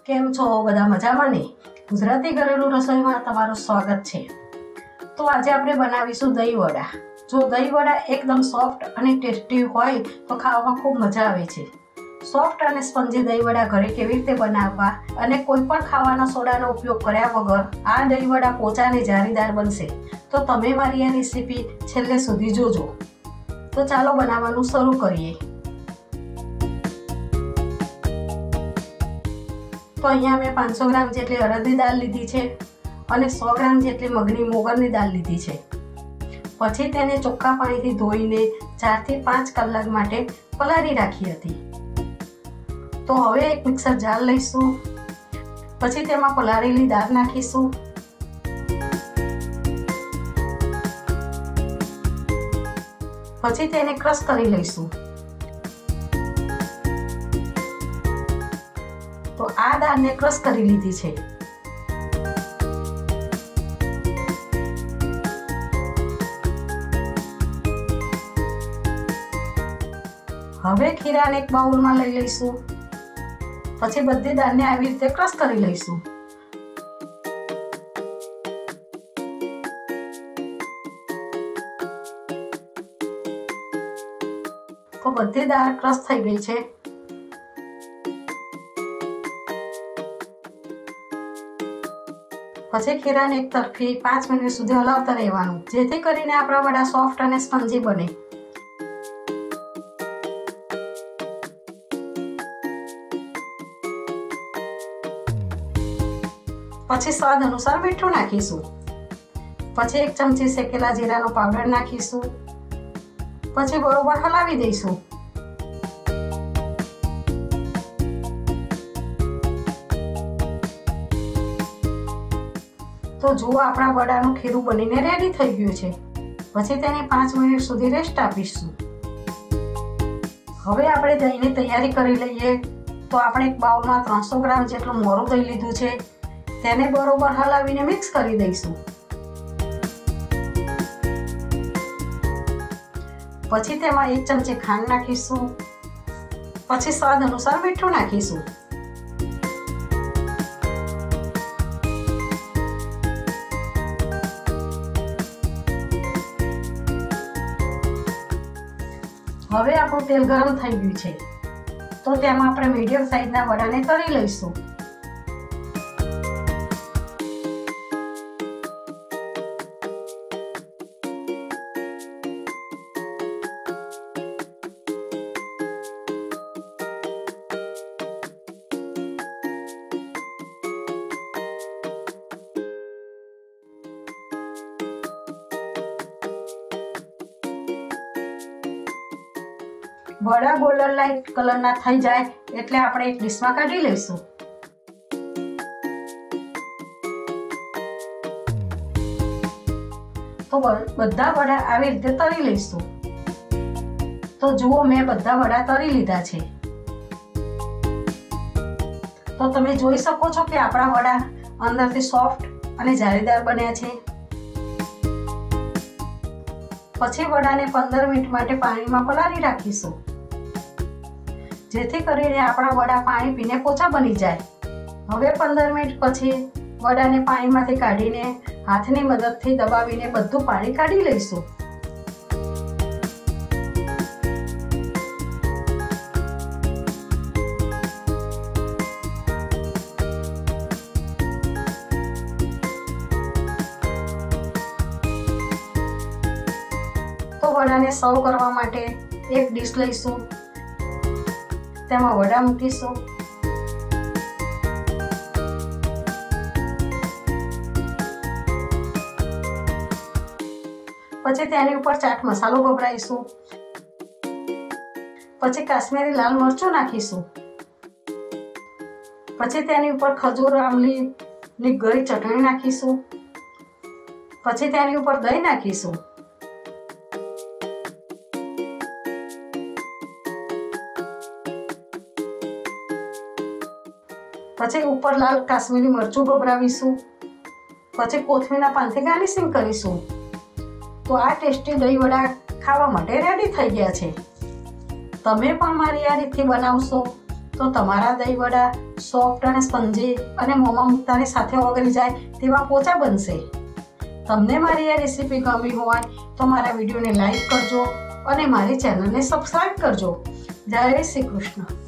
કેમ છો બધા મજામાં ને? ગુજરાતી ઘરેલું રસોઈમાં તમારું સ્વાગત છે। તો આજે આપણે બનાવીશું દહીં વડા। જો દહીં વડા એકદમ સોફ્ટ અને ટેસ્ટી હોય તો ખાવામાં ખૂબ મજા આવે છે। સોફ્ટ અને સ્પંજી દહીં વડા ઘરે કેવી રીતે બનાવવા અને કોઈ પણ ખાવાના સોડાનો ઉપયોગ કર્યા વગર આ દહીં વડા પોચા અને જાળીદાર બનશે। તો તમે મારી આ રેસીપી છેલ્લે સુધી જોજો। તો ચાલો બનાવવાનું શરૂ કરીએ। तो अहींया मैं 500 ग्राम जेटली अरदनी दाल लीधी छे अने 100 ग्राम जेटली मगनी मोगरनी दाल लीधी छे। पछी तेने चोख्खा पाणीथी धोईने 4 થી 5 कलाक माटे पलारी राखी हती। तो हवे एक मिक्सर जार लईशुं। पछी तेमां पलारेली दाळ नाखीशुं। पछी तेने क्रश करी लईशुं। तो आ दाळ ने क्रश करी लीधी छे। हवे खीराने एक बाउल में लई लईशुं। पछी बधी दाळने आवी रीते क्रश करी लईशुं। तो बधी दाळ क्रश थई गई छे। पछी खीराने एक तरफी 5 मिनिट सुधी हलावता रहेवानुं जेथी करीने आपणा वड़ा सॉफ्ट अने स्पंजी बने। पछी स्वाद अनुसार मीठुं नाखीशुं। पछी 1 चमची शेकेला जीरानो पाउडर नाखीशुं। पछी बरोबर हलावी दईशुं। तो जुओ आपणा वडानुं खीરું बनीने रेडी थई गयुं छे। पछी तेने 5 मिनिट सुधी रेस्ट आपीशुं। हवे आपणे दहींनी तैयारी करी लईए। तो आपणे एक बाउलमां 300 ग्राम जेटલું મોરું દહીં લીધું છે। તેને બરોબર હલાવીને મિક્સ કરી દઈશું। પછી તેમાં 1 ચમચી ખાંડ નાખીશું। પછી સ્વાદ અનુસાર મીઠું નાખીશું। હવે આપણું તેલ ગરમ થઈ ગયું છે। તો તેમાં આપણે મીડિયમ સાઈઝના વડાને તળી લઈશું। वड़ा गोल्डन लाइट कलर ना थई जाए एटले आपणे एक डिश में काढी लईशुं। तो बधा वड़ा आवी रीते तળી लईशुं। तो जुओ मैं बधा वड़ा तળી लीधा छे। तो तमे जोई शको छो के आपणा वड़ा अंदरथी सॉफ्ट अने जाळीदार बन्या छे। पछी वडाने 15 मिनिट माटे पाणीमां पलारी राखीशुं जेथी करीने आपणा वड़ा पाणी पीने पोचा बनी जाए। हवे 15 मिनिट पछी वडाने पाणीमांथी काढीने हाथनी मददथी दबावीने बधुं पाणी काढी लईशुं। तो वडाने सर्व करवा माटे एक डिश लईशुं। तेमां वड़ा मूकीशुं। पछी तेनी उपर चाट मसालो भभराईशुं। पछी काश्मीरी लाल मरचुं नाखीशुं। पछी तेनी उपर खजूर आमलीनी गળી चटणी नाखीशुं। पछी तेनी उपर दही नाखीशुं। पछी ऊपर लाल काश्मीरी मरचुं भभरावीशुं। पछी कोथमीરના પાનથી ગાર્નિશિંગ કરીશું। તો આ ટેસ્ટી દહીં વડા ખાવા માટે રેડી થઈ ગયા છે। તમે પણ મારી આ રીતથી બનાવશો તો તમારા દહીં વડા સોફ્ટ અને સ્પંજી અને મોંમાં મૂકતાની સાથે ઓગળી જાય તેવા પોચા બનશે. તમને મારી આ રેસીપી ગમી હોય તો મારા વિડીયોને લાઈક કરજો અને મારી ચેનલને સબસ્ક્રાઈબ કરજો. જય શ્રી કૃષ્ણ.